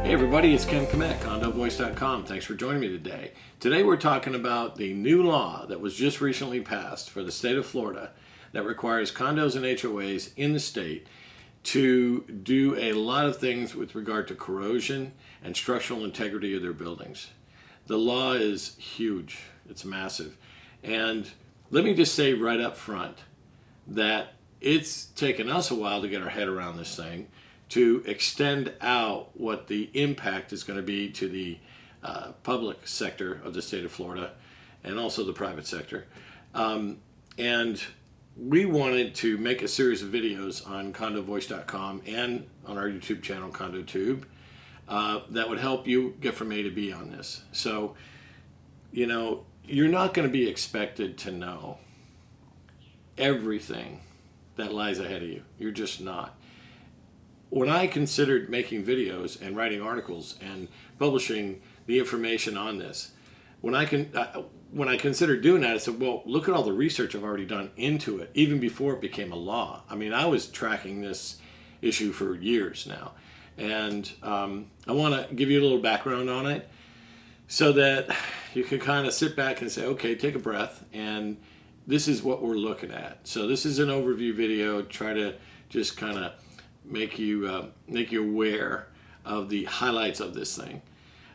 Hey everybody, it's Kmet, CondoVoice.com. Thanks for joining me today. Today we're talking about the new law that was just recently passed for the state of Florida that requires condos and HOAs in the state to do a lot of things with regard to corrosion and structural integrity of their buildings. The law is huge. It's massive. And let me just say right up front that it's taken us a while to get our head around this thing, to extend out what the impact is going to be to the public sector of the state of Florida and also the private sector. And we wanted to make a series of videos on CondoVoice.com and on our YouTube channel, CondoTube, that would help you get from A to B on this. So, you know, you're not going to be expected to know everything that lies ahead of you. You're just not. When I considered making videos and writing articles and publishing the information on this, when I considered doing that, I said, well, look at all the research I've already done into it, even before it became a law. I mean, I was tracking this issue for years now. And I want to give you a little background on it so that you can kind of sit back and say, okay, take a breath, and this is what we're looking at. So this is an overview video, try to just kind of make you aware of the highlights of this thing.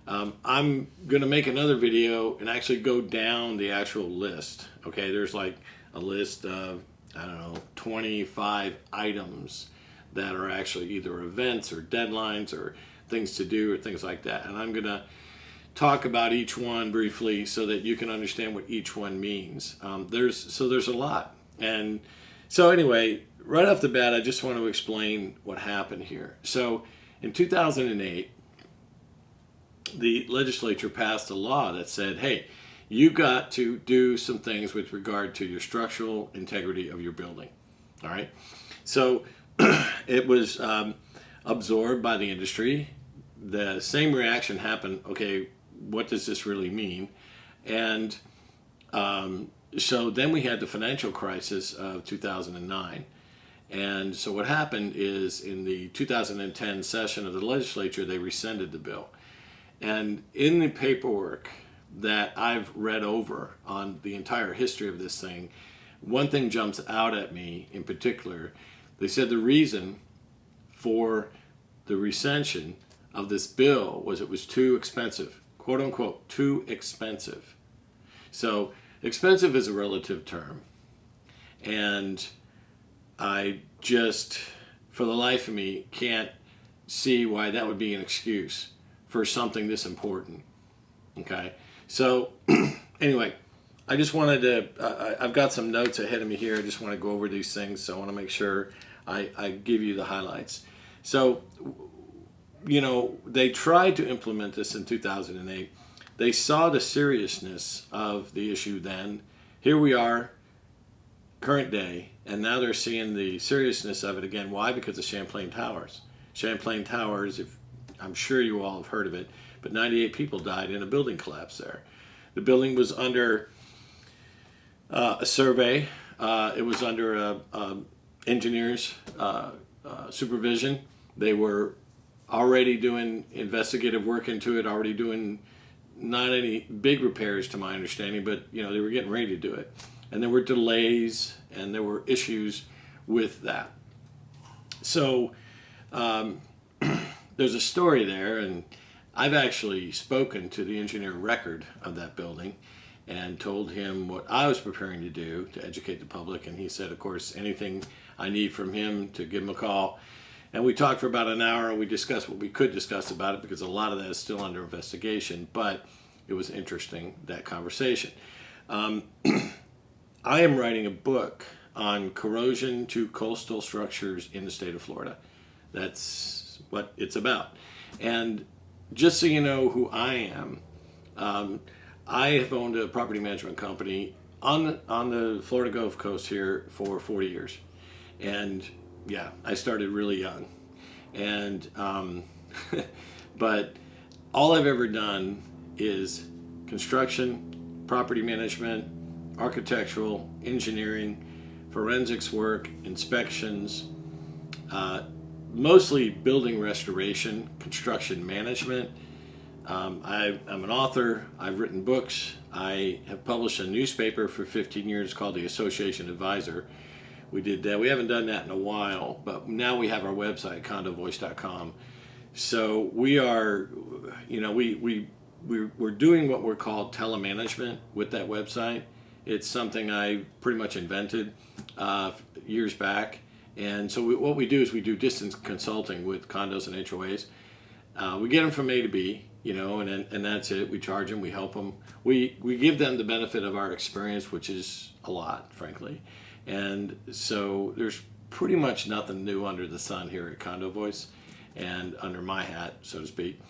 I'm going to make another video and actually go down the actual list. Okay, there's like a list of, I don't know, 25 items that are actually either events or deadlines or things to do or things like that. And I'm going to talk about each one briefly so that you can understand what each one means. There's a lot. And so anyway, right off the bat, I just want to explain what happened here. So in 2008, the legislature passed a law that said, hey, you got to do some things with regard to your structural integrity of your building. All right. So it was absorbed by the industry. The same reaction happened. Okay, what does this really mean? And so then we had the financial crisis of 2009. And so what happened is in the 2010 session of the legislature, they rescinded the bill. And in the paperwork that I've read over on the entire history of this thing, one thing jumps out at me in particular. They said the reason for the rescission of this bill was it was too expensive, quote unquote, too expensive. So expensive is a relative term. And I just, for the life of me, can't see why that would be an excuse for something this important. Okay, so anyway, I just wanted to, I've got some notes ahead of me here. I just want to go over these things, so I want to make sure I give you the highlights. So, you know, they tried to implement this in 2008. They saw the seriousness of the issue then. Here we are, current day, and now they're seeing the seriousness of it again. Why? Because of Champlain Towers. Champlain Towers, I'm sure you all have heard of it, but 98 people died in a building collapse there. The building was under a survey. It was under engineers' supervision. They were already doing investigative work into it, already doing not any big repairs to my understanding, but you know, they were getting ready to do it. And there were delays and there were issues with that. So there's a story there, and I've actually spoken to the engineer record of that building and told him what I was preparing to do to educate the public, and he said, of course, anything I need from him to give him a call. And we talked for about an hour, and we discussed what we could discuss about it because a lot of that is still under investigation, but it was interesting, that conversation. I am writing a book on corrosion to coastal structures in the state of Florida. That's what it's about. And just so you know who I am, I have owned a property management company on the Florida Gulf Coast here for 40 years. And yeah, I started really young. And but all I've ever done is construction, property management, architectural, engineering, forensics work, inspections, mostly building restoration, construction management. I'm an author. I've written books. I have published a newspaper for 15 years called the Association Advisor. We did that. We haven't done that in a while, but now we have our website, condovoice.com. So we are, we're doing what we're called telemanagement with that website. It's something I pretty much invented years back. And so what we do is we do distance consulting with condos and HOAs. We get them from A to B, and that's it. We charge them, we help them. We give them the benefit of our experience, which is a lot, frankly. And so there's pretty much nothing new under the sun here at Condo Voice and under my hat, so to speak,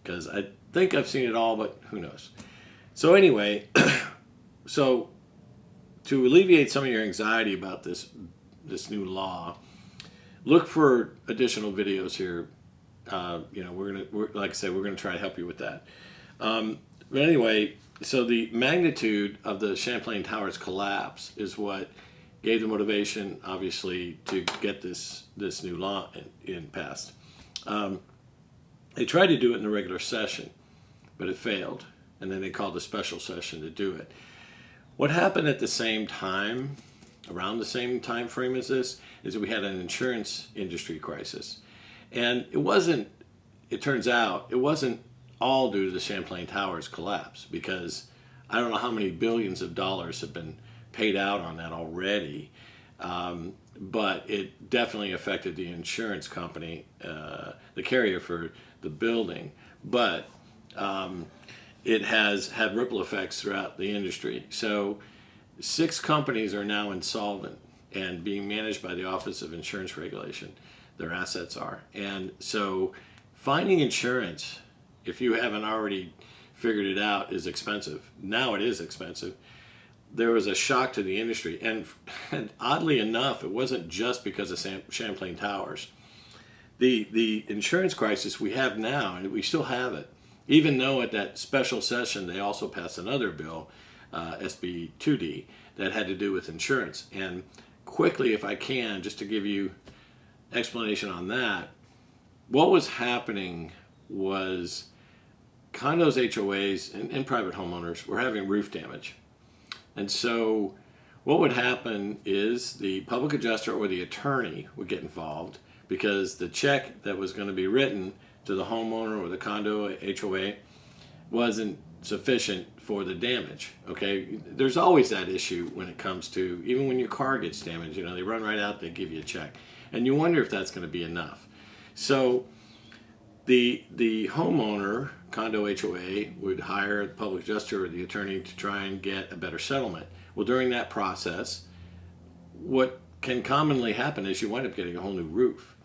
because I think I've seen it all, but who knows. So anyway, so to alleviate some of your anxiety about this new law, look for additional videos here. Like I said, we're gonna try to help you with that. But anyway, so the magnitude of the Champlain Towers collapse is what gave the motivation, obviously, to get this new law in passed. They tried to do it in the regular session, but it failed, and then they called a special session to do it. What happened at the same time, around the same time frame as this, is that we had an insurance industry crisis. And it turns out, it wasn't all due to the Champlain Towers collapse, because I don't know how many billions of dollars have been paid out on that already, but it definitely affected the insurance company, the carrier for the building, but it has had ripple effects throughout the industry. So 6 companies are now insolvent and being managed by the Office of Insurance Regulation. Their assets are. And so finding insurance, if you haven't already figured it out, is expensive. Now it is expensive. There was a shock to the industry. And oddly enough, it wasn't just because of Champlain Towers. The insurance crisis we have now, and we still have it, even though at that special session they also passed another bill, SB4D, that had to do with insurance. And quickly, if I can, just to give you explanation on that, what was happening was condos, HOAs, and private homeowners were having roof damage. And so what would happen is the public adjuster or the attorney would get involved, because the check that was going to be written to the homeowner or the condo HOA wasn't sufficient for the damage. Okay, there's always that issue when it comes to, even when your car gets damaged, they run right out, they give you a check, and you wonder if that's going to be enough. So the homeowner, condo HOA, would hire the public adjuster or the attorney to try and get a better settlement. Well, during that process, what can commonly happen is you wind up getting a whole new roof.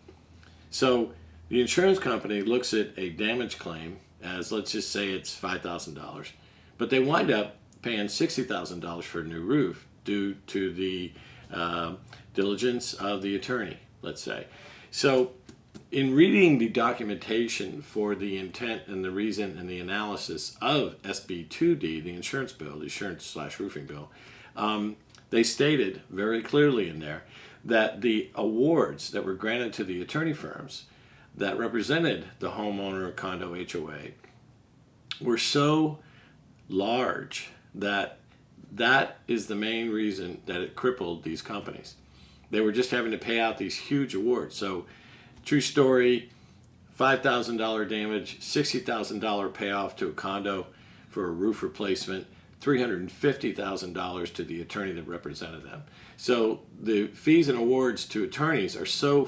So the insurance company looks at a damage claim as, let's just say it's $5,000, but they wind up paying $60,000 for a new roof due to the diligence of the attorney, let's say. So in reading the documentation for the intent and the reason and the analysis of SB4D, the insurance bill, the insurance/roofing bill, they stated very clearly in there that the awards that were granted to the attorney firms that represented the homeowner condo HOA were so large that is the main reason that it crippled these companies. They were just having to pay out these huge awards. So, true story, $5,000 damage, $60,000 payoff to a condo for a roof replacement, $350,000 to the attorney that represented them. So the fees and awards to attorneys are so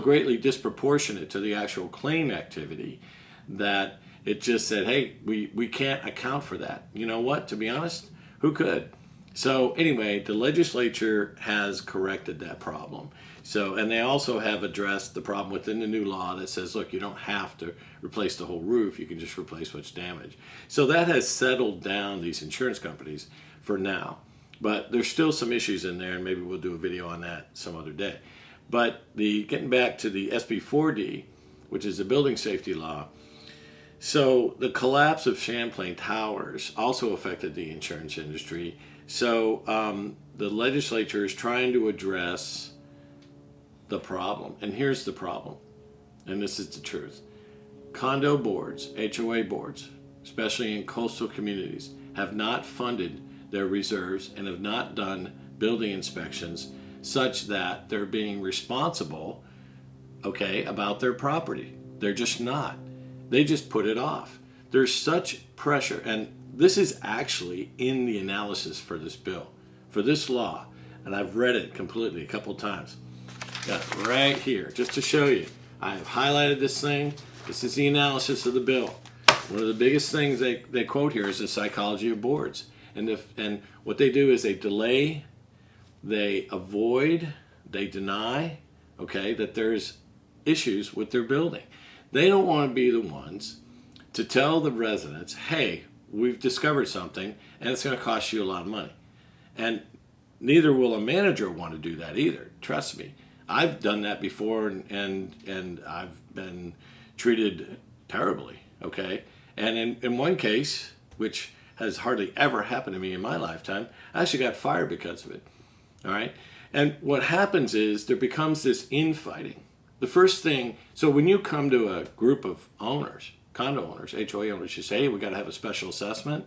greatly disproportionate to the actual claim activity that it just said, hey, we can't account for that. You know what? To be honest, who could? So anyway, the legislature has corrected that problem. So, and they also have addressed the problem within the new law that says, look, you don't have to replace the whole roof, you can just replace what's damaged. So that has settled down these insurance companies for now. But there's still some issues in there, and maybe we'll do a video on that some other day. But getting back to the SB4D, which is the building safety law, so the collapse of Champlain Towers also affected the insurance industry. So the legislature is trying to address the problem. And here's the problem, and this is the truth. Condo boards, HOA boards, especially in coastal communities, have not funded their reserves and have not done building inspections such that they're being responsible, okay, about their property. They're just not. They just put it off. There's such pressure, and this is actually in the analysis for this bill, for this law, and I've read it completely a couple times. Got it right here, just to show you. I have highlighted this thing. This is the analysis of the bill. One of the biggest things they quote here is the psychology of boards. And what they do is they delay, they avoid, they deny, okay, that there's issues with their building. They don't want to be the ones to tell the residents, hey, we've discovered something and it's going to cost you a lot of money. And neither will a manager want to do that either. Trust me. I've done that before and I've been treated terribly, okay? And in one case, which has hardly ever happened to me in my lifetime, I actually got fired because of it, all right? And what happens is there becomes this infighting. The first thing, so when you come to a group of owners, condo owners, HOA owners, you say, hey, we got to have a special assessment.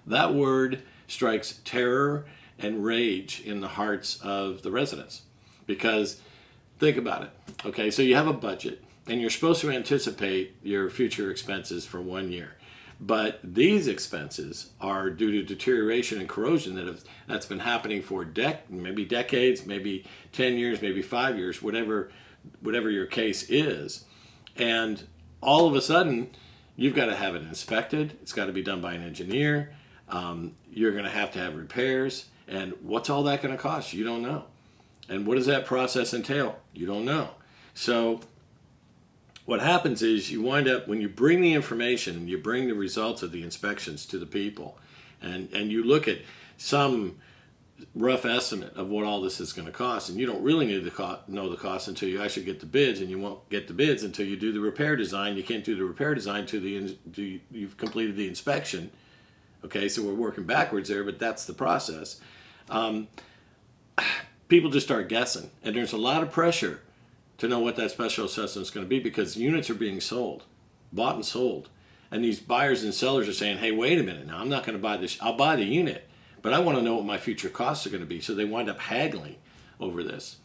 That word strikes terror and rage in the hearts of the residents. Because think about it, okay? So you have a budget, and you're supposed to anticipate your future expenses for 1 year. But these expenses are due to deterioration and corrosion that's been happening for maybe decades, maybe 10 years, maybe 5 years, whatever your case is. And all of a sudden, you've got to have it inspected. It's got to be done by an engineer. You're going to have repairs. And what's all that going to cost? You don't know. And what does that process entail? You don't know. So what happens is you wind up, when you bring the information and you bring the results of the inspections to the people, and you look at some rough estimate of what all this is going to cost, and you don't really need to know the cost until you actually get the bids, and you won't get the bids until you do the repair design. You can't do the repair design until you've completed the inspection. Okay, so we're working backwards there, but that's the process. People just start guessing, and there's a lot of pressure to know what that special assessment is going to be because units are being sold, bought and sold. And these buyers and sellers are saying, hey, wait a minute, now I'm not going to buy this. I'll buy the unit, but I want to know what my future costs are going to be. So they wind up haggling over this.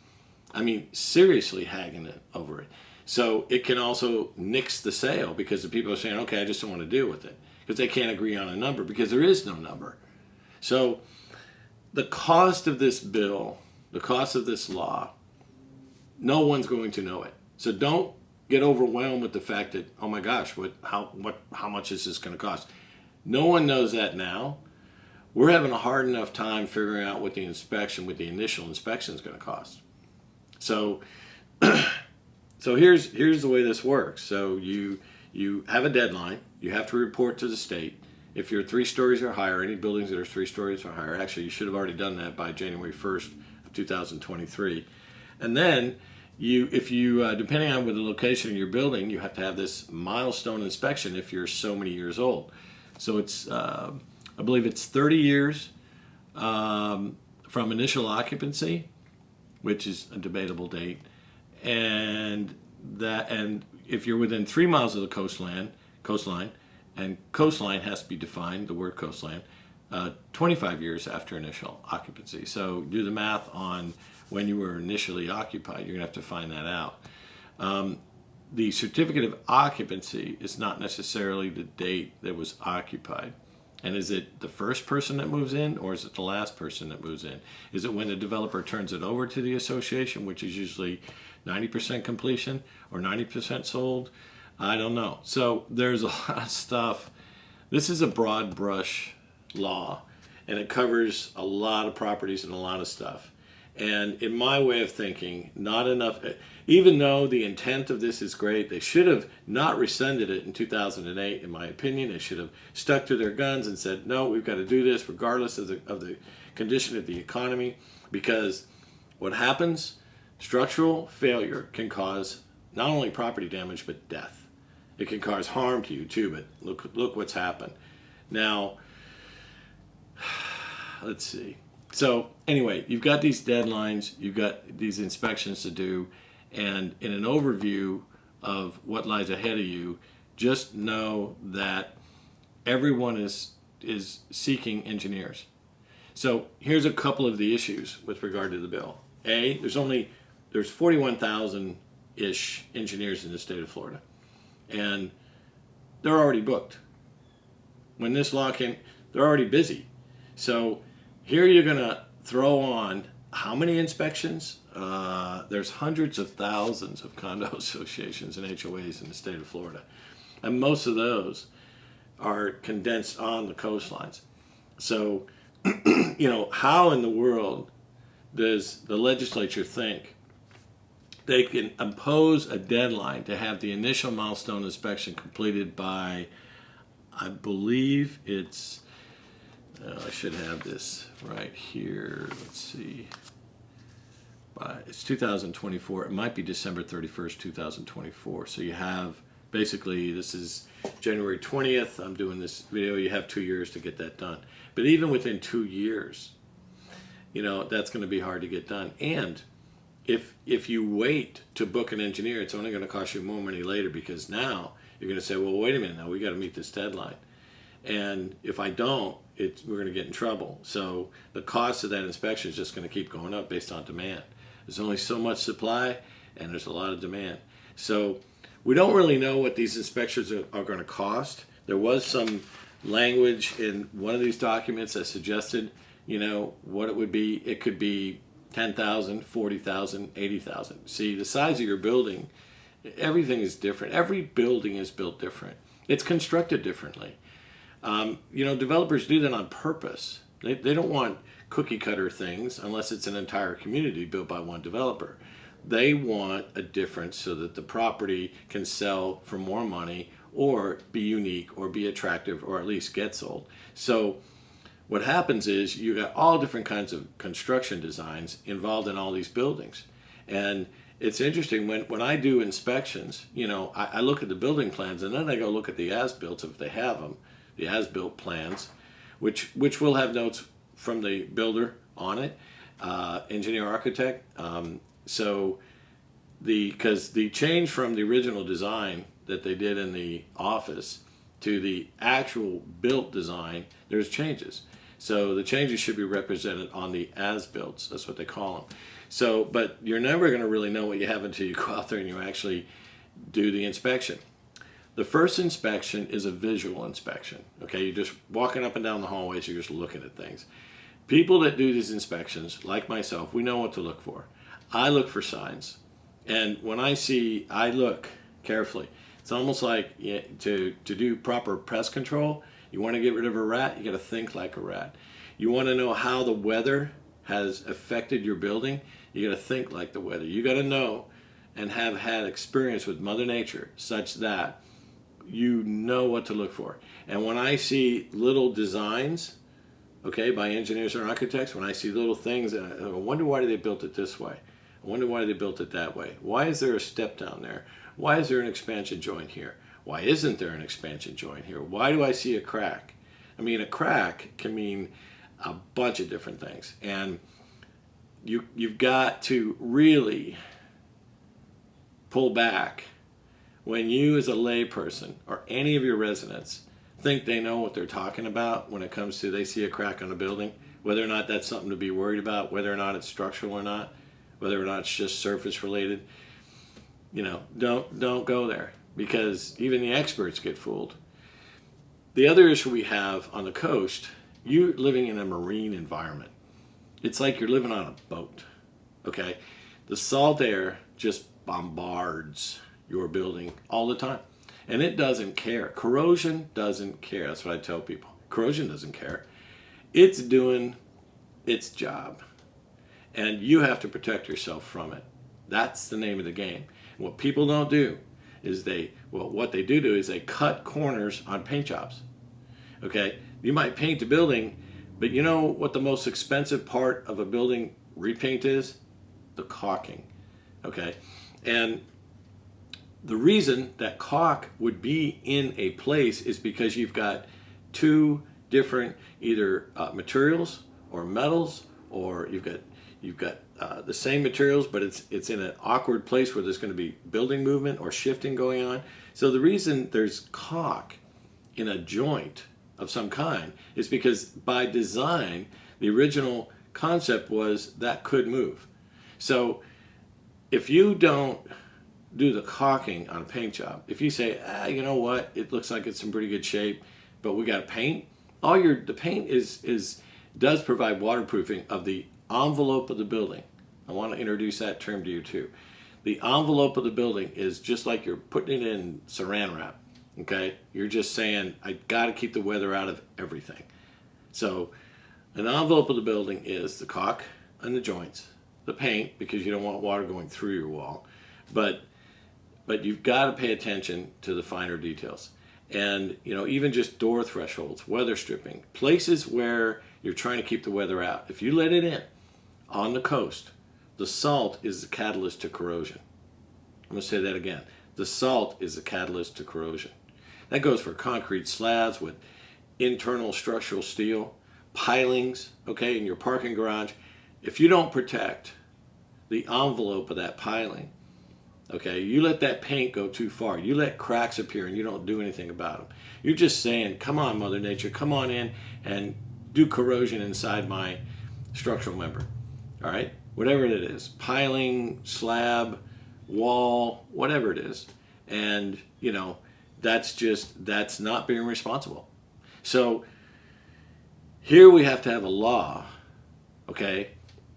I mean, seriously haggling over it. So it can also nix the sale because the people are saying, okay, I just don't want to deal with it because they can't agree on a number because there is no number. So the cost of this bill, the cost of this law, no one's going to know it. So don't get overwhelmed with the fact that, oh my gosh, how much is this going to cost? No one knows that now. We're having a hard enough time figuring out what the initial inspection is going to cost. So, so here's the way this works. So you have a deadline. You have to report to the state. If you're 3 stories or higher, any buildings that are 3 stories or higher, actually you should have already done that by January 1st of 2023. And then if you depending on where the location of your building, you have to have this milestone inspection if you're so many years old. So it's I believe it's 30 years from initial occupancy, which is a debatable date, and if you're within 3 miles of the coastline, and coastline has to be defined, the word coastline, 25 years after initial occupancy. So do the math on when you were initially occupied. You're going to have to find that out. The certificate of occupancy is not necessarily the date that was occupied. And is it the first person that moves in, or is it the last person that moves in? Is it when the developer turns it over to the association, which is usually 90% completion or 90% sold? I don't know. So there's a lot of stuff. This is a broad brush law, and it covers a lot of properties and a lot of stuff. And in my way of thinking, not enough, even though the intent of this is great, they should have not rescinded it in 2008, in my opinion. They should have stuck to their guns and said, no, we've got to do this regardless of the condition of the economy, because what happens, structural failure can cause not only property damage, but death. It can cause harm to you too, but look what's happened. Now, let's see. So anyway, you've got these deadlines, you've got these inspections to do, And in an overview of what lies ahead of you, just know that everyone is seeking engineers. So here's a couple of the issues with regard to the bill. A, there's 41,000-ish engineers in the state of Florida, and they're already booked. When this law came, they're already busy. So here you're going to throw on how many inspections? There's hundreds of thousands of condo associations and HOAs in the state of Florida, and most of those are condensed on the coastlines. So, how in the world does the legislature think they can impose a deadline to have the initial milestone inspection completed by, I believe it's, I should have this right here, let's see, it's 2024, it might be December 31st, 2024, so you have, basically, this is January 20th, I'm doing this video, you have 2 years to get that done. But even within 2 years, that's going to be hard to get done. And if you wait to book an engineer, it's only going to cost you more money later, because now you're going to say, well, wait a minute, now we got to meet this deadline. And if I don't, we're going to get in trouble. So the cost of that inspection is just going to keep going up based on demand. There's only so much supply, and there's a lot of demand. So we don't really know what these inspections are going to cost. There was some language in one of these documents that suggested, what it would be. It could be 10,000, 40,000, 80,000. See, the size of your building, everything is different. Every building is built different. It's constructed differently. Developers do that on purpose. They don't want cookie cutter things unless it's an entire community built by one developer. They want a difference so that the property can sell for more money, or be unique, or be attractive, or at least get sold. So what happens is you got all different kinds of construction designs involved in all these buildings. And it's interesting, when I do inspections, I look at the building plans, and then I go look at the as-built if they have them, the as-built plans, which will have notes from the builder on it, engineer, architect. Because the change from the original design that they did in the office to the actual built design, there's changes. So the changes should be represented on the as-builts. That's what they call them. So, but you're never going to really know what you have until you go out there and you actually do the inspection. The first inspection is a visual inspection. Okay, you're just walking up and down the hallways, you're just looking at things. People that do these inspections, like myself, we know what to look for. I look for signs. And when I look carefully. It's almost like to do proper pest control, you want to get rid of a rat, you got to think like a rat. You want to know how the weather has affected your building, you got to think like the weather. You got to know and have had experience with Mother Nature such that you know what to look for. And when I see little designs, by engineers or architects, when I see little things, I wonder why they built it this way. I wonder why they built it that way. Why is there a step down there? Why is there an expansion joint here? Why isn't there an expansion joint here? Why do I see a crack? I mean, a crack can mean a bunch of different things. And you've got to really pull back when you as a layperson or any of your residents think they know what they're talking about when it comes to they see a crack on a building, whether or not that's something to be worried about, whether or not it's structural or not, whether or not it's just surface related. Don't go there, because even the experts get fooled. The other issue we have on the coast, you're living in a marine environment. It's like you're living on a boat, okay? The salt air just bombards your building all the time, and it doesn't care. Corrosion doesn't care. That's what I tell people. Corrosion doesn't care. It's doing its job, and you have to protect yourself from it. That's the name of the game. What people don't do is what they do is they cut corners on paint jobs. Okay, you might paint the building, but you know what the most expensive part of a building repaint is? The caulking. Okay, and the reason that caulk would be in a place is because you've got two different either materials or metals, or you've got You've got the same materials, but it's in an awkward place where there's going to be building movement or shifting going on. So the reason there's caulk in a joint of some kind is because by design, the original concept was that could move. So if you don't do the caulking on a paint job, if you say, you know what, it looks like it's in pretty good shape, but we got to paint, the paint does provide waterproofing of the envelope of the building. I want to introduce that term to you too. The envelope of the building is just like you're putting it in saran wrap. Okay, you're just saying I got to keep the weather out of everything. So an envelope of the building is the caulk and the joints, the paint, because you don't want water going through your wall, but you've got to pay attention to the finer details. And even just door thresholds, weather stripping, places where you're trying to keep the weather out. If you let it in on the coast, the salt is the catalyst to corrosion. I'm going to say that again. The salt is the catalyst to corrosion. That goes for concrete slabs with internal structural steel, pilings, okay, in your parking garage. If you don't protect the envelope of that piling, okay, you let that paint go too far. You let cracks appear and you don't do anything about them. You're just saying, come on, Mother Nature, come on in and do corrosion inside my structural member. All right, whatever it is, piling, slab, wall, whatever it is. And, that's not being responsible. So here we have to have a law, okay,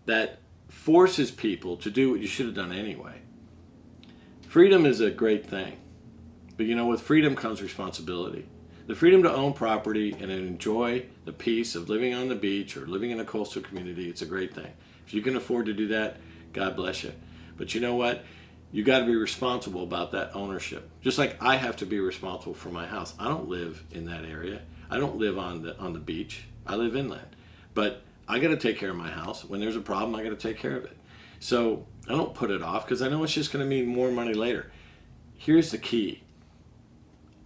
that forces people to do what you should have done anyway. Freedom is a great thing, but with freedom comes responsibility. The freedom to own property and enjoy the peace of living on the beach or living in a coastal community, it's a great thing. If you can afford to do that, God bless you. But you know what? You got to be responsible about that ownership. Just like I have to be responsible for my house. I don't live in that area. I don't live on the beach. I live inland. But I got to take care of my house. When there's a problem, I got to take care of it. So I don't put it off because I know it's just going to mean more money later. Here's the key.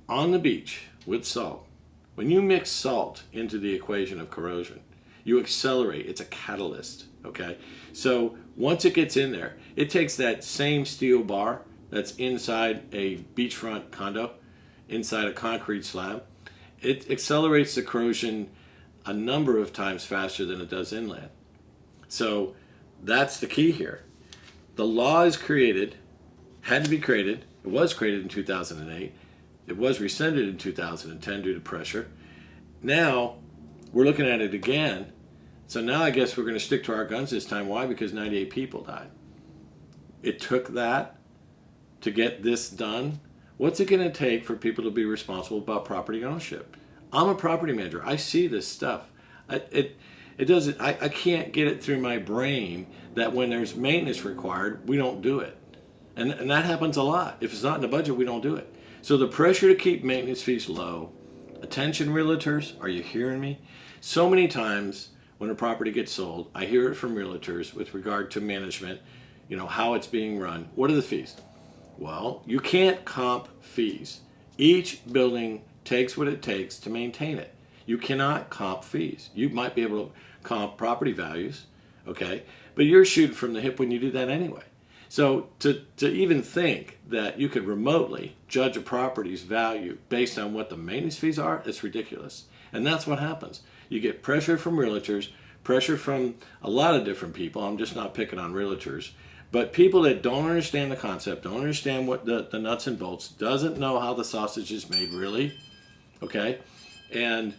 On the beach with salt, when you mix salt into the equation of corrosion, you accelerate. It's a catalyst, okay? So once it gets in there, it takes that same steel bar that's inside a beachfront condo, inside a concrete slab. It accelerates the corrosion a number of times faster than it does inland. So that's the key here. The law is created, had to be created. It was created in 2008. It was rescinded in 2010 due to pressure. Now we're looking at it again. So now I guess we're going to stick to our guns this time. Why? Because 98 people died. It took that to get this done. What's it going to take for people to be responsible about property ownership? I'm a property manager. I see this stuff. It doesn't. I can't get it through my brain that when there's maintenance required, we don't do it, and that happens a lot. If it's not in the budget, we don't do it. So the pressure to keep maintenance fees low. Attention, realtors, are you hearing me? So many times when a property gets sold, I hear it from realtors with regard to management, how it's being run. What are the fees? Well, you can't comp fees. Each building takes what it takes to maintain it. You cannot comp fees. You might be able to comp property values, okay? But you're shooting from the hip when you do that anyway. So to even think that you could remotely judge a property's value based on what the maintenance fees are, it's ridiculous. And that's what happens. You get pressure from realtors, pressure from a lot of different people. I'm just not picking on realtors. But people that don't understand the concept, don't understand what the nuts and bolts, doesn't know how the sausage is made really, okay? And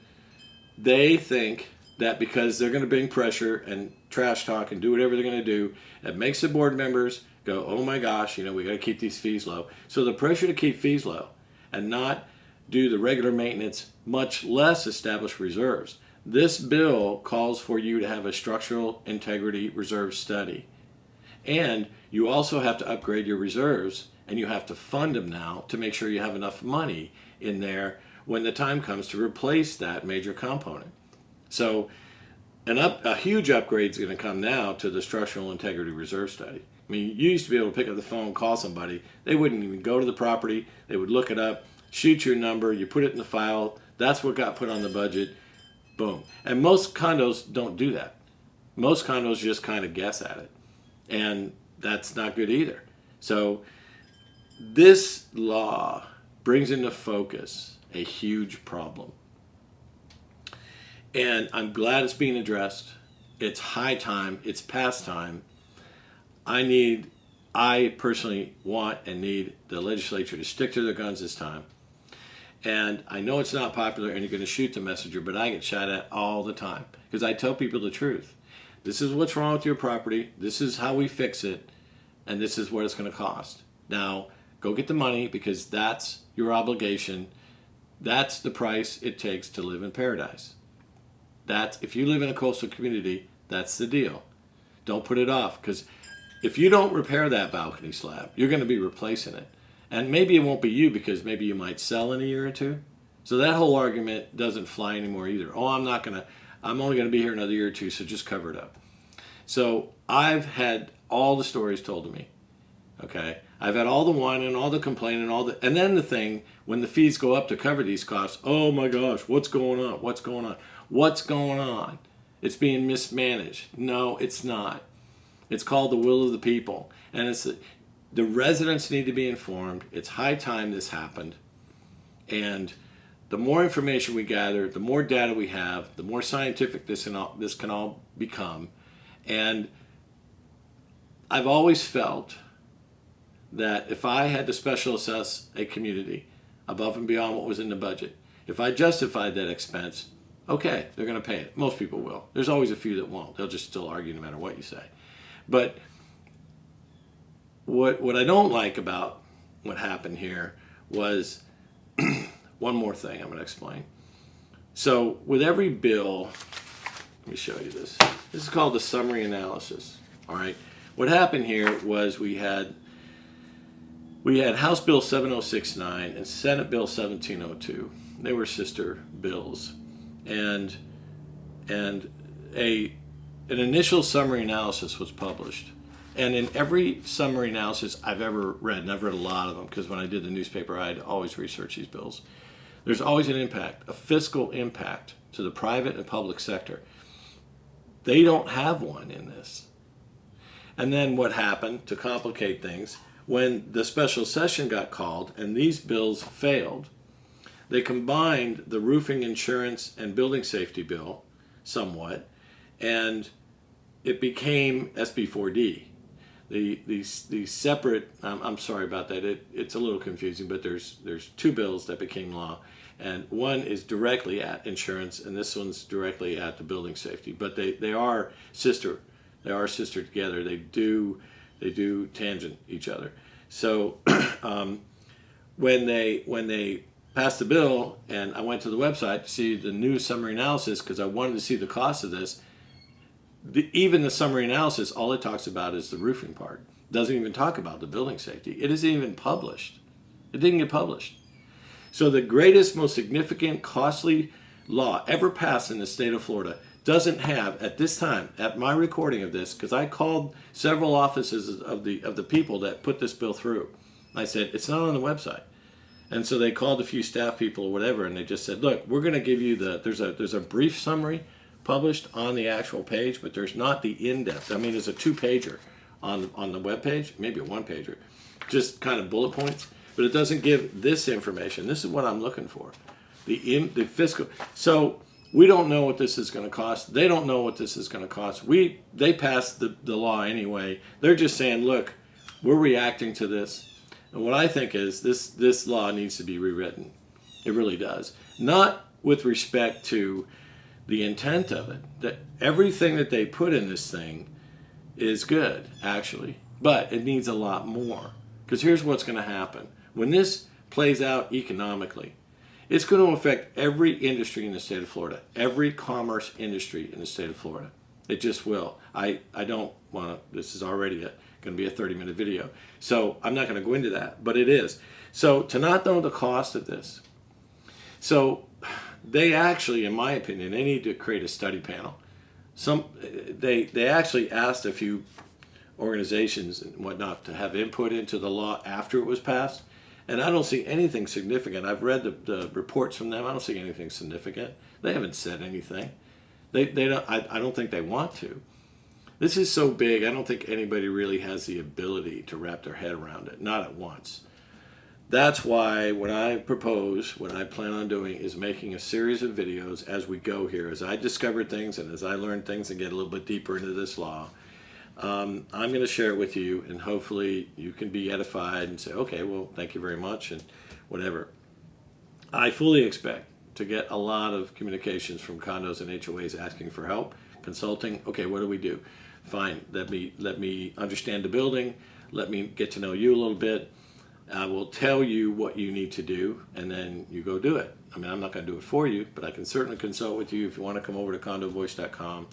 they think that because they're going to bring pressure and trash talk and do whatever they're going to do, it makes the board members go, oh my gosh, we got to keep these fees low. So the pressure to keep fees low and not do the regular maintenance, much less establish reserves. This bill calls for you to have a structural integrity reserve study. And you also have to upgrade your reserves, and you have to fund them now to make sure you have enough money in there when the time comes to replace that major component. So a huge upgrade is going to come now to the structural integrity reserve study. I mean, you used to be able to pick up the phone, call somebody. They wouldn't even go to the property. They would look it up, shoot your number, you put it in the file. That's what got put on the budget. Boom. And most condos don't do that. Most condos just kind of guess at it, and that's not good either. So this law brings into focus a huge problem, and I'm glad it's being addressed. It's high time. It's past time. I personally want and need the legislature to stick to their guns this time. And I know it's not popular and you're going to shoot the messenger, but I get shot at all the time because I tell people the truth. This is what's wrong with your property. This is how we fix it. And this is what it's going to cost. Now, go get the money because that's your obligation. That's the price it takes to live in paradise. If you live in a coastal community, that's the deal. Don't put it off, because if you don't repair that balcony slab, you're going to be replacing it. And maybe it won't be you, because maybe you might sell in a year or two. So that whole argument doesn't fly anymore either. Oh, I'm only going to be here another year or two, so just cover it up. So I've had all the stories told to me. Okay? I've had all the whining and all the complaining and then the thing, when the fees go up to cover these costs, oh my gosh, what's going on? What's going on? What's going on? It's being mismanaged. No, it's not. It's called the will of the people. And it's the residents need to be informed. It's high time this happened. And the more information we gather, the more data we have, the more scientific this can all become. And I've always felt that if I had to special assess a community above and beyond what was in the budget, if I justified that expense, okay, they're going to pay it. Most people will. There's always a few that won't. They'll just still argue no matter what you say. But what I don't like about what happened here was one more thing I'm going to explain. So with every bill, let me show you this. This is called the summary analysis. All right. What happened here was we had House Bill 7069 and Senate Bill 1702. They were sister bills. And an initial summary analysis was published. And in every summary analysis I've ever read, and I've read a lot of them because when I did the newspaper, I'd always research these bills. There's always an impact, a fiscal impact to the private and public sector. They don't have one in this. And then what happened, to complicate things, when the special session got called and these bills failed, they combined the roofing insurance and building safety bill somewhat, and it became SB4D. The separate, I'm sorry about that, it's a little confusing, but there's two bills that became law, and one is directly at insurance and this one's directly at the building safety, but they are sister together. They do tangent each other. So when they passed the bill, and I went to the website to see the new summary analysis because I wanted to see the cost of this. Even the summary analysis, all it talks about is the roofing part. It doesn't even talk about the building safety. It isn't even published. It didn't get published. So the greatest, most significant, costly law ever passed in the state of Florida doesn't have, at this time, at my recording of this, because I called several offices of the people that put this bill through. I said, it's not on the website. And so they called a few staff people or whatever, and they just said, look, we're going to give you there's a brief summary published on the actual page, but there's not the in-depth. I mean, there's a 2-pager on the web page, maybe a 1-pager, just kind of bullet points, but it doesn't give this information. This is what I'm looking for, the fiscal. So we don't know what this is going to cost. They don't know what this is going to cost. They passed the law anyway. They're just saying, look, we're reacting to this. And what I think is this law needs to be rewritten. It really does. Not with respect to the intent of it. That everything that they put in this thing is good, actually. But it needs a lot more. Because here's what's going to happen. When this plays out economically, it's going to affect every industry in the state of Florida. Every commerce industry in the state of Florida. It just will. I don't want to, this is already going to be a 30-minute video. So I'm not going to go into that, but it is. So to not know the cost of this. So they actually, in my opinion, they need to create a study panel. They actually asked a few organizations and whatnot to have input into the law after it was passed. And I don't see anything significant. I've read the reports from them. I don't see anything significant. They haven't said anything. They don't. I don't think they want to. This is so big, I don't think anybody really has the ability to wrap their head around it, not at once. That's why what I propose, what I plan on doing, is making a series of videos as we go here. As I discover things and as I learn things and get a little bit deeper into this law, I'm going to share it with you, and hopefully you can be edified and say, okay, well, thank you very much, and whatever. I fully expect to get a lot of communications from condos and HOAs asking for help, consulting. Okay, what do we do? Fine, let me understand the building, let me get to know you a little bit. I will tell you what you need to do, and then you go do it. I mean, I'm not going to do it for you, but I can certainly consult with you if you want to come over to condovoice.com,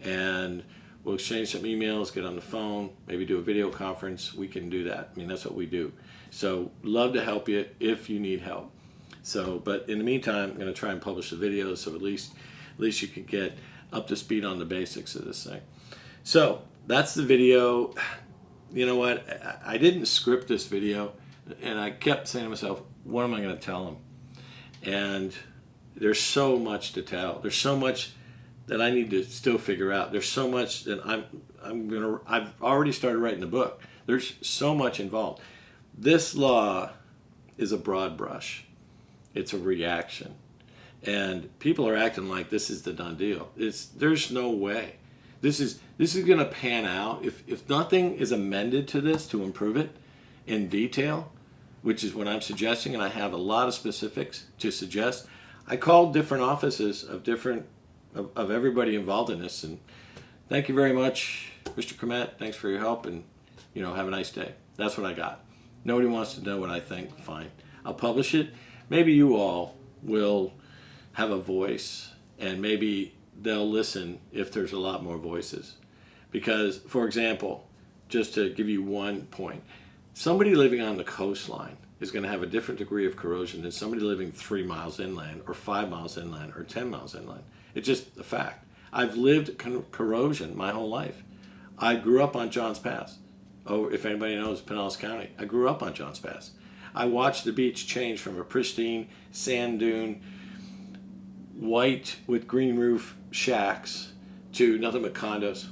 and we'll exchange some emails, get on the phone, maybe do a video conference. We can do that. I mean, that's what we do. So, love to help you if you need help. So, but in the meantime, I'm going to try and publish the videos, so at least you can get up to speed on the basics of this thing. So, that's the video. You know what? I didn't script this video. And I kept saying to myself, what am I going to tell them? And there's so much to tell. There's so much that I need to still figure out. There's so much that I've already started writing the book. There's so much involved. This law is a broad brush. It's a reaction. And people are acting like this is the done deal. There's no way. This is going to pan out. If nothing is amended to this to improve it in detail, which is what I'm suggesting, and I have a lot of specifics to suggest. I called different offices of everybody involved in this, and thank you very much, Mr. Kmet. Thanks for your help, and have a nice day. That's what I got. Nobody wants to know what I think. Fine, I'll publish it. Maybe you all will have a voice, and maybe they'll listen if there's a lot more voices. Because, for example, just to give you one point, somebody living on the coastline is going to have a different degree of corrosion than somebody living 3 miles inland or 5 miles inland or 10 miles inland. It's just a fact. I've lived corrosion my whole life. I grew up on Johns Pass. Oh, if anybody knows Pinellas County, I grew up on Johns Pass. I watched the beach change from a pristine sand dune, white with green roof shacks to nothing but condos.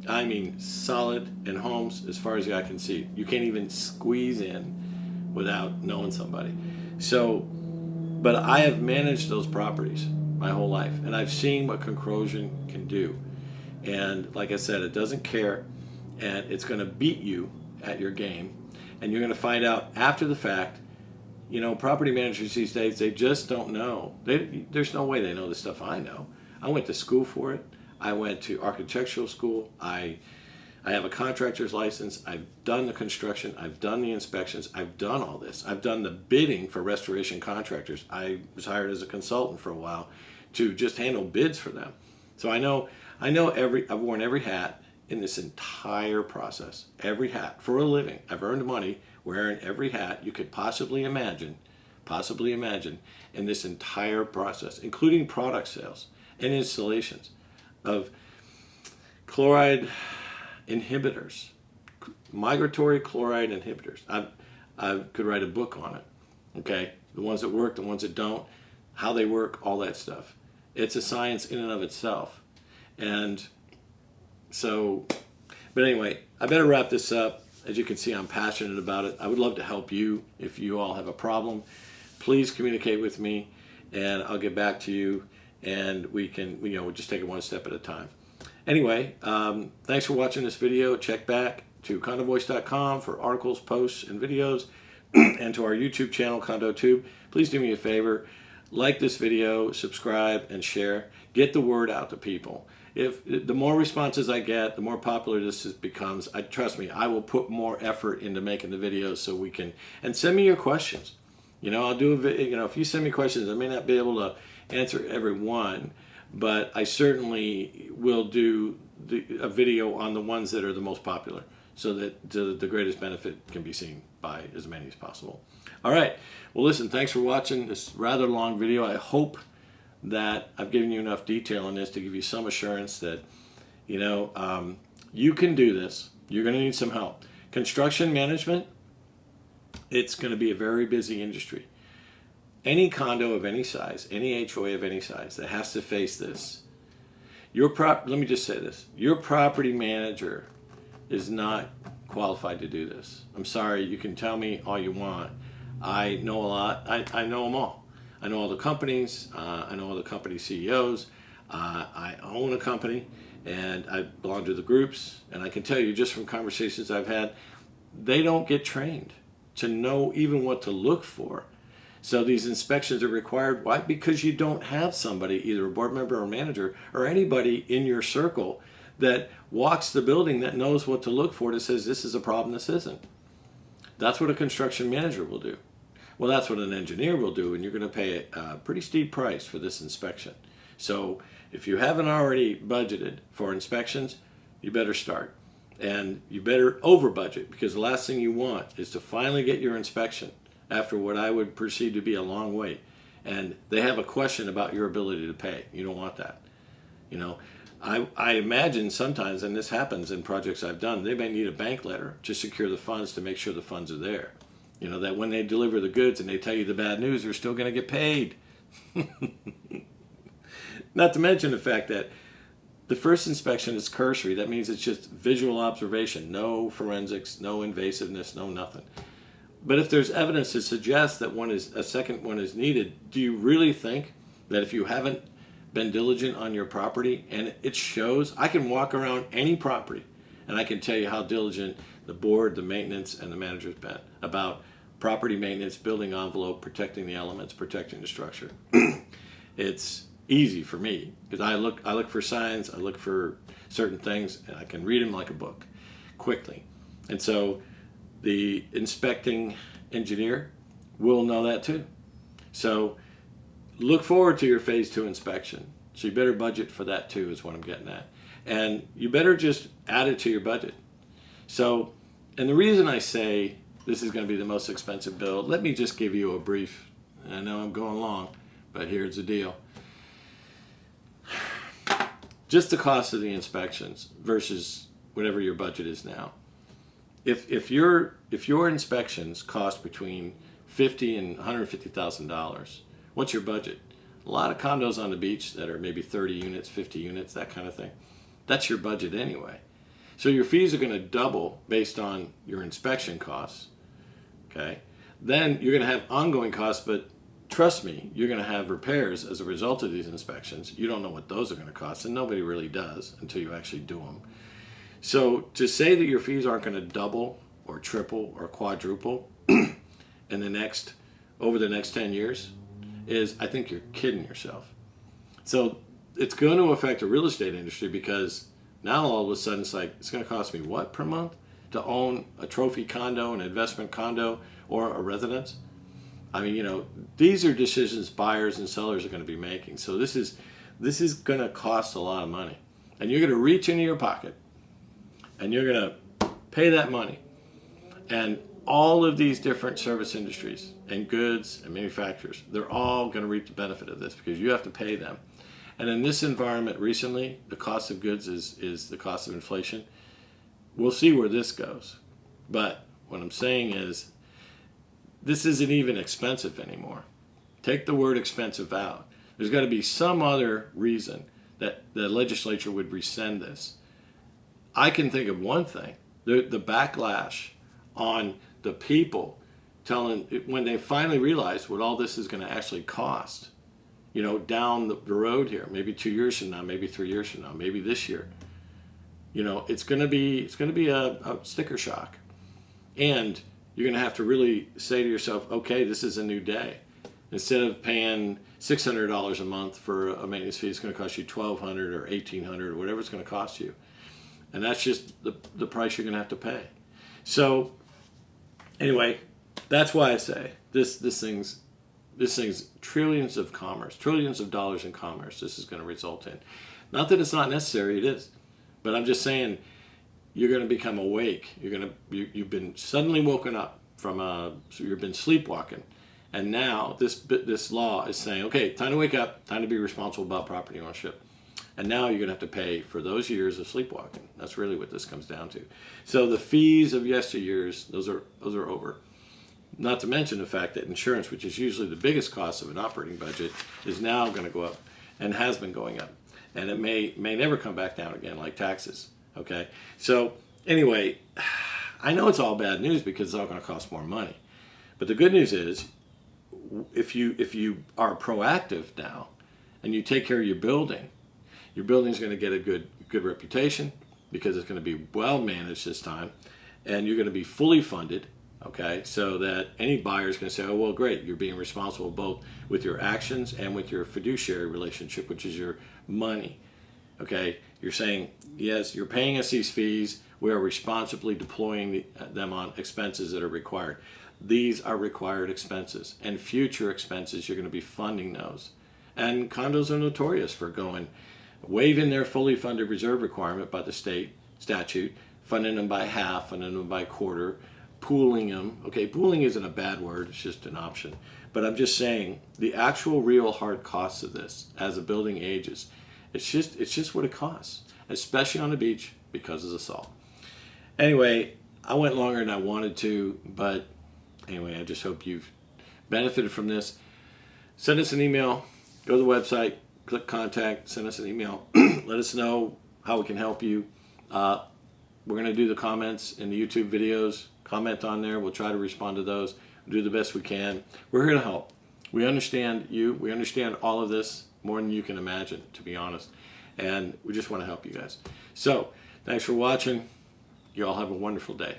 I mean, solid and homes as far as the eye can see. You can't even squeeze in without knowing somebody. So, but I have managed those properties my whole life, and I've seen what corrosion can do. And like I said, it doesn't care, and it's going to beat you at your game. And you're going to find out after the fact. Property managers these days, they just don't know. There's no way they know the stuff I know. I went to school for it. I went to architectural school. I have a contractor's license. I've done the construction. I've done the inspections. I've done all this. I've done the bidding for restoration contractors. I was hired as a consultant for a while to just handle bids for them. So I know I've worn every hat in this entire process. Every hat for a living. I've earned money wearing every hat you could possibly imagine in this entire process, including product sales and installations of chloride inhibitors, migratory chloride inhibitors. I could write a book on it, okay? The ones that work, the ones that don't, how they work, all that stuff. It's a science in and of itself. And so, but anyway, I better wrap this up. As you can see, I'm passionate about it. I would love to help you if you all have a problem. Please communicate with me, and I'll get back to you, and we can, we'll just take it one step at a time. Anyway, thanks for watching this video. Check back to condovoice.com for articles, posts, and videos, and to our YouTube channel, CondoTube. Please do me a favor. Like this video, subscribe, and share. Get the word out to people. If the more responses I get, the more popular this becomes. Trust me, I will put more effort into making the videos so we can. And send me your questions. I'll do if you send me questions, I may not be able to answer every one, but I certainly will do a video on the ones that are the most popular, so that the greatest benefit can be seen by as many as possible. All right. Well, listen. Thanks for watching this rather long video. I hope that I've given you enough detail in this to give you some assurance that, you can do this. You're going to need some help. Construction management, it's going to be a very busy industry. Any condo of any size, any HOA of any size that has to face this, Let me just say this. Your property manager is not qualified to do this. I'm sorry, you can tell me all you want. I know a lot. I know them all. I know all the companies. I know all the company CEOs. I own a company, and I belong to the groups. And I can tell you just from conversations I've had, they don't get trained to know even what to look for. So these inspections are required. Why? Because you don't have somebody, either a board member or manager, or anybody in your circle that walks the building that knows what to look for, that says this is a problem, this isn't. That's what a construction manager will do. Well, that's what an engineer will do, and you're going to pay a pretty steep price for this inspection. So if you haven't already budgeted for inspections, you better start. And you better over budget, because the last thing you want is to finally get your inspection after what I would perceive to be a long wait, and they have a question about your ability to pay. You don't want that. You know, I imagine sometimes, and this happens in projects I've done, they may need a bank letter to secure the funds, to make sure the funds are there. You know, that when they deliver the goods and they tell you the bad news, they're still going to get paid. Not to mention the fact that the first inspection is cursory. That means it's just visual observation, no forensics, no invasiveness, no nothing. But if there's evidence to suggest that a second one is needed, do you really think that if you haven't been diligent on your property, and it shows? I can walk around any property and I can tell you how diligent the board, the maintenance, and the manager's been about property maintenance, building envelope, protecting the elements, protecting the structure. It's easy for me because I look for signs, I look for certain things, and I can read them like a book quickly. And so the inspecting engineer will know that too. So look forward to your phase 2 inspection. So you better budget for that too, is what I'm getting at. And you better just add it to your budget. So, and the reason I say this is going to be the most expensive build, let me just give you a brief. I know I'm going long, but here's the deal. Just the cost of the inspections versus whatever your budget is now. If your inspections cost between $50,000 and $150,000, what's your budget? A lot of condos on the beach that are maybe 30 units, 50 units, that kind of thing. That's your budget anyway. So your fees are going to double based on your inspection costs. Okay, then you're going to have ongoing costs, but trust me, you're going to have repairs as a result of these inspections. You don't know what those are going to cost, and nobody really does until you actually do them. So to say that your fees aren't going to double or triple or quadruple over the next 10 years is, I think you're kidding yourself. So it's going to affect the real estate industry, because now all of a sudden it's like, it's going to cost me what per month to own a trophy condo, an investment condo, or a residence? I mean, you know, these are decisions buyers and sellers are going to be making. So this is going to cost a lot of money, and you're going to reach into your pocket and you're going to pay that money. And all of these different service industries and goods and manufacturers, they're all going to reap the benefit of this, because you have to pay them. And in this environment recently, the cost of goods is the cost of inflation. We'll see where this goes. But what I'm saying is, this isn't even expensive anymore. Take the word expensive out. There's got to be some other reason that the legislature would rescind this. I can think of one thing: the backlash on the people telling, when they finally realize what all this is going to actually cost, you know, down the road here, maybe 2 years from now, maybe 3 years from now, maybe this year, you know, it's going to be a sticker shock. And you're going to have to really say to yourself, okay, this is a new day. Instead of paying $600 a month for a maintenance fee, it's going to cost you $1,200 or $1,800 or whatever it's going to cost you. And that's just the price you're going to have to pay. So anyway, that's why I say this thing's trillions of commerce, trillions of dollars in commerce this is going to result in. Not that it's not necessary, it is. But I'm just saying, you're going to become awake. You've been suddenly woken up from so you've been sleepwalking. And now this law is saying, okay, time to wake up, time to be responsible about property ownership. And now you're going to have to pay for those years of sleepwalking. That's really what this comes down to. So the fees of yesteryears, those are over. Not to mention the fact that insurance, which is usually the biggest cost of an operating budget, is now going to go up and has been going up. and it may never come back down again, like taxes. Okay, so anyway, I know it's all bad news because it's all going to cost more money, but the good news is, if you are proactive now, and you take care of your building is going to get a good reputation because it's going to be well managed this time, and you're going to be fully funded. Okay, so that any buyer is going to say, oh, well, great, you're being responsible both with your actions and with your fiduciary relationship, which is your money. Okay, you're saying, yes, you're paying us these fees. We are responsibly deploying them on expenses that are required. These are required expenses, and future expenses, you're going to be funding those. And condos are notorious for waiving their fully funded reserve requirement by the state statute, funding them by half, funding them by quarter, pooling them. Okay, pooling isn't a bad word, it's just an option. But I'm just saying the actual real hard costs of this as a building ages, it's just what it costs, especially on the beach because of the salt. Anyway, I went longer than I wanted to, but anyway, I just hope you've benefited from this. Send us an email, go to the website, click contact, send us an email, let us know how we can help you. We're going to do the comments in the YouTube videos. Comment on there. We'll try to respond to those. We'll do the best we can. We're here to help. We understand you. We understand all of this more than you can imagine, to be honest. And we just want to help you guys. So, thanks for watching. You all have a wonderful day.